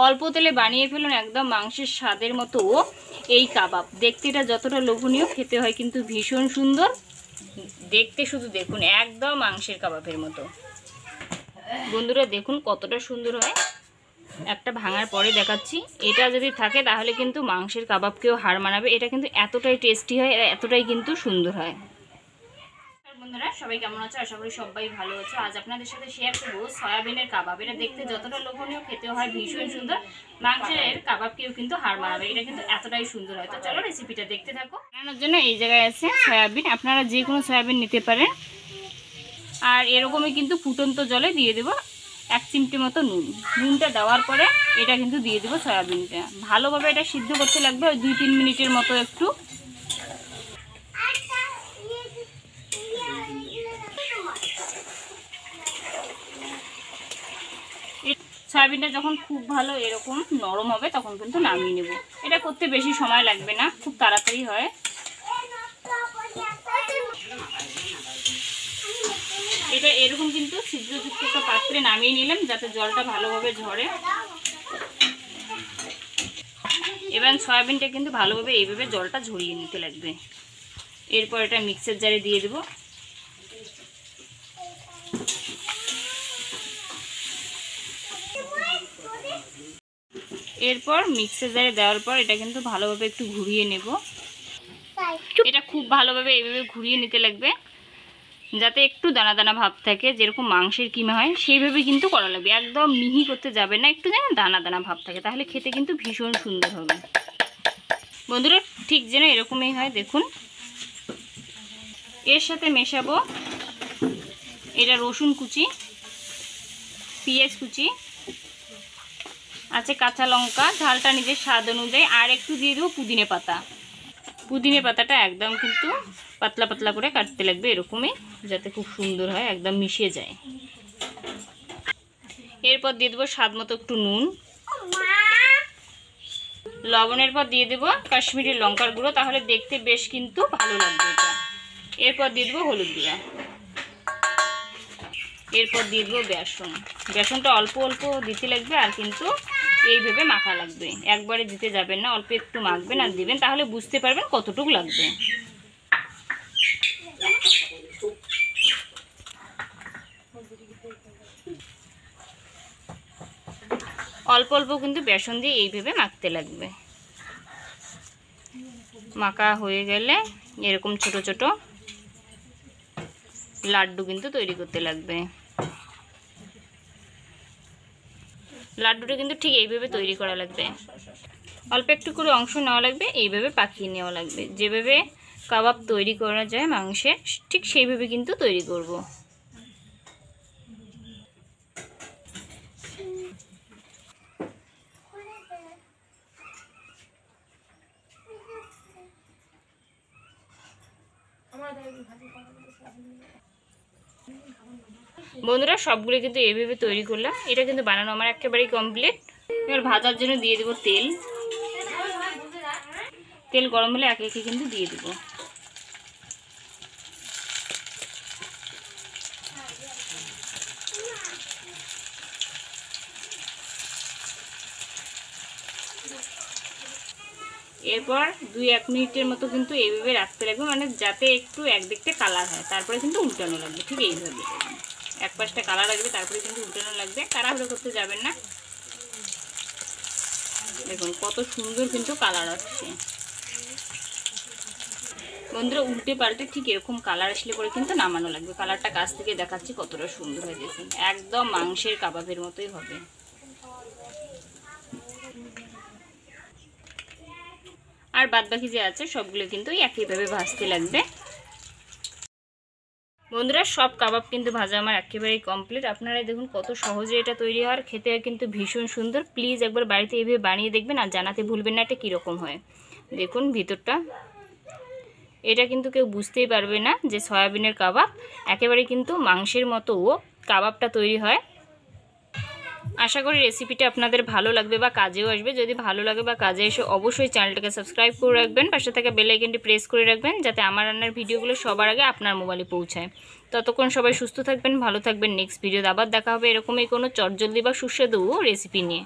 অল্প তেলে বানিয়ে ফেলুন একদম মাংসের স্বাদের মতো এই কাবাব। দেখতে এটা যতটা লোভনীয়, খেতে হয় কিন্তু ভীষণ সুন্দর। দেখতে শুধু দেখুন একদম মাংসের কাবাবের মতো। বন্ধুরা দেখুন কতটা সুন্দর হয়। একটা ভাঙার পরে দেখাচ্ছি। এটা যদি থাকে তাহলে কিন্তু মাংসের কাবাবকেও হার মানাবে। এটা কিন্তু এতটাই টেস্টি হয়, এতটাই কিন্তু সুন্দর হয়। বন্ধুরা সবাই কেমন আছো? আশা করি সবাই ভালো আছো। আজ আপনাদের সাথে শেয়ার করবো সয়াবিনের কাবাব। এটা দেখতে যতটা লোভনীয়, খেতেও হয় ভীষণ সুন্দর। মাংসের কাবাবকেও কিন্তু হার মানাবে। এটা কিন্তু এতটাই সুন্দর হয়। তো চলো রেসিপিটা দেখতে থাকো। বানানোর জন্য এই জায়গায় আছে সয়াবিন। আপনারা যে কোনো সয়াবিন নিতে পারেন। আর এরকমই কিন্তু ফুটন্ত জলে দিয়ে দেবো 1 চিমটি মতো নুন। নুনটা দেওয়ার পরে এটা কিন্তু দিয়ে দেবো সয়াবিনটা। ভালোভাবে এটা সিদ্ধ করতে লাগবে 2-3 মিনিটের মতো একটু। সয়াবিনটা যখন খুব ভালো এরকম নরম হবে তখন কিন্তু নামিয়ে নেব। এটা করতে বেশি সময় লাগবে না, খুব তাড়াতাড়ি হয়। এটা এরকম কিন্তু ছিদ্রযুক্ত একটা পাত্রে নামিয়ে নিলাম যাতে জলটা ভালোভাবে ঝরে। এবার সয়াবিনটা কিন্তু ভালোভাবে এইভাবে জলটা ঝরিয়ে নিতে লাগবে। এরপর এটা মিক্সার জারে দিয়ে দেব। এরপর মিক্সার জারে দেওয়ার পর এটা কিন্তু ভালোভাবে একটু ঘুরিয়ে নেব। এটা খুব ভালোভাবে এইভাবে ঘুরিয়ে নিতে লাগবে যাতে একটু দানা দানা ভাব থাকে, যেরকম মাংসের কিমা হয় সেইভাবে কিন্তু করা লাগবে। একদম মিহি করতে যাবে না, একটু যেন দানা দানা ভাব থাকে, তাহলে খেতে কিন্তু ভীষণ সুন্দর হবে। বন্ধুরা ঠিক যেন এরকমই হয় দেখুন। এর সাথে মেশাবো এটা রসুন কুচি, পেঁয়াজ কুচি আছে, কাঁচা লঙ্কা, ঝালটা নিজের স্বাদ অনুযায়ী, আর একটু দিয়ে দেবো পুদিনে পাতা। পুদিনে পাতাটা একদম কিন্তু পাতলা পাতলা করে কাটতে লাগবে এরকমই, যাতে খুব সুন্দর হয়, একদম মিশিয়ে যায়। এরপর দিয়ে দেবো স্বাদ মতো একটু নুন, লবণের পর দিয়ে দেবো কাশ্মীরি লঙ্কার গুঁড়ো, তাহলে দেখতে বেশ কিন্তু ভালো লাগবে এটা। এরপর দিয়ে দেবো হলুদ গুঁড়া। এরপর দিয়ে দেবো বেসন। বেসনটা অল্প অল্প দিতে লাগবে, আর কিন্তু এইভাবে মাখা লাগবে, একবারে দিতে যাবেন না, অল্প একটু মাখবেন আর দিবেন, তাহলে বুঝতে পারবেন কতটুকু লাগবে। অল্প অল্প কিন্তু বেসন দিয়ে এইভাবে মাখতে লাগবে। মাখা হয়ে গেলে এরকম ছোট ছোট লাড্ডু কিন্তু তৈরি করতে লাগবে। লাড্ডুটা কিন্তু ঠিক এইভাবে তৈরি করা লাগবে। অল্প একটু করে অংশ নেওয়া লাগবে, এইভাবে পাকিয়ে নেওয়া লাগবে। যেভাবে কাবাব তৈরি করা যায় মাংসের, ঠিক সেইভাবে কিন্তু তৈরি করব। বন্ধুরা সবগুলো কিন্তু এইভাবে তৈরি করলাম। এটা কিন্তু বানানো আমার একেবারেই কমপ্লিট। এবার ভাজার জন্য দিয়ে দেবো তেল। তেল গরম হলে একে একে কিন্তু দিয়ে দেবো। এরপর 2-1 মিনিটের মতো কিন্তু এইভাবে রাখতে লাগবে, মানে যাতে একটু একদিকটা কালার হয়, তারপরে কিন্তু উল্টানো লাগবে। ঠিক এইভাবে এক পাশটা কালার আসবে, তারপরে কিন্তু উল্টানো লাগবে। তাড়াহুড়ো করতে যাবেন না। দেখুন কত সুন্দর কিন্তু কালার আসছে। বন্ধুরা উল্টে পাল্টে ঠিক এরকম কালার আসলে পরে কিন্তু নামানো লাগবে। কালারটা কাছ থেকে দেখাচ্ছি কতটা সুন্দর হয়ে দেখুন, একদম মাংসের কাবাবের মতোই হবে। আর বাদবাকি যে আছে সবগুলো কিন্তু একইভাবে ভাজতে লাগবে। বন্ধুরা সব কাবাব কিন্তু ভাজা আমার একেবারেই কমপ্লিট। আপনারাই দেখুন কত সহজে এটা তৈরি হয়, খেতে কিন্তু ভীষণ সুন্দর। প্লিজ একবার বাড়িতে এইভাবে বানিয়ে দেখবেন, আর জানাতে ভুলবেন না এটা কীরকম হয়। দেখুন ভিতরটা, এটা কিন্তু কেউ বুঝতেই পারবে না যে সয়াবিনের কাবাব। একেবারে কিন্তু মাংসের মতো কাবাবটা তৈরি হয়। আশা করি রেসিপিটা আপনাদের ভালো লাগবে বা কাজেও আসবে। যদি ভালো লাগে বা কাজে এসে অবশ্যই চ্যানেলটাকে সাবস্ক্রাইব করে রাখবেন, পাশে থাকা বেল আইকনটি প্রেস করে রাখবেন, যাতে আমার রান্নার ভিডিওগুলো সবার আগে আপনার মোবাইলে পৌঁছায়। ততক্ষণ সবাই সুস্থ থাকবেন, ভালো থাকবেন। নেক্সট ভিডিওতে আবার দেখা হবে এরকমই কোনো চটজলদি বা সুস্বাদু রেসিপি নিয়ে।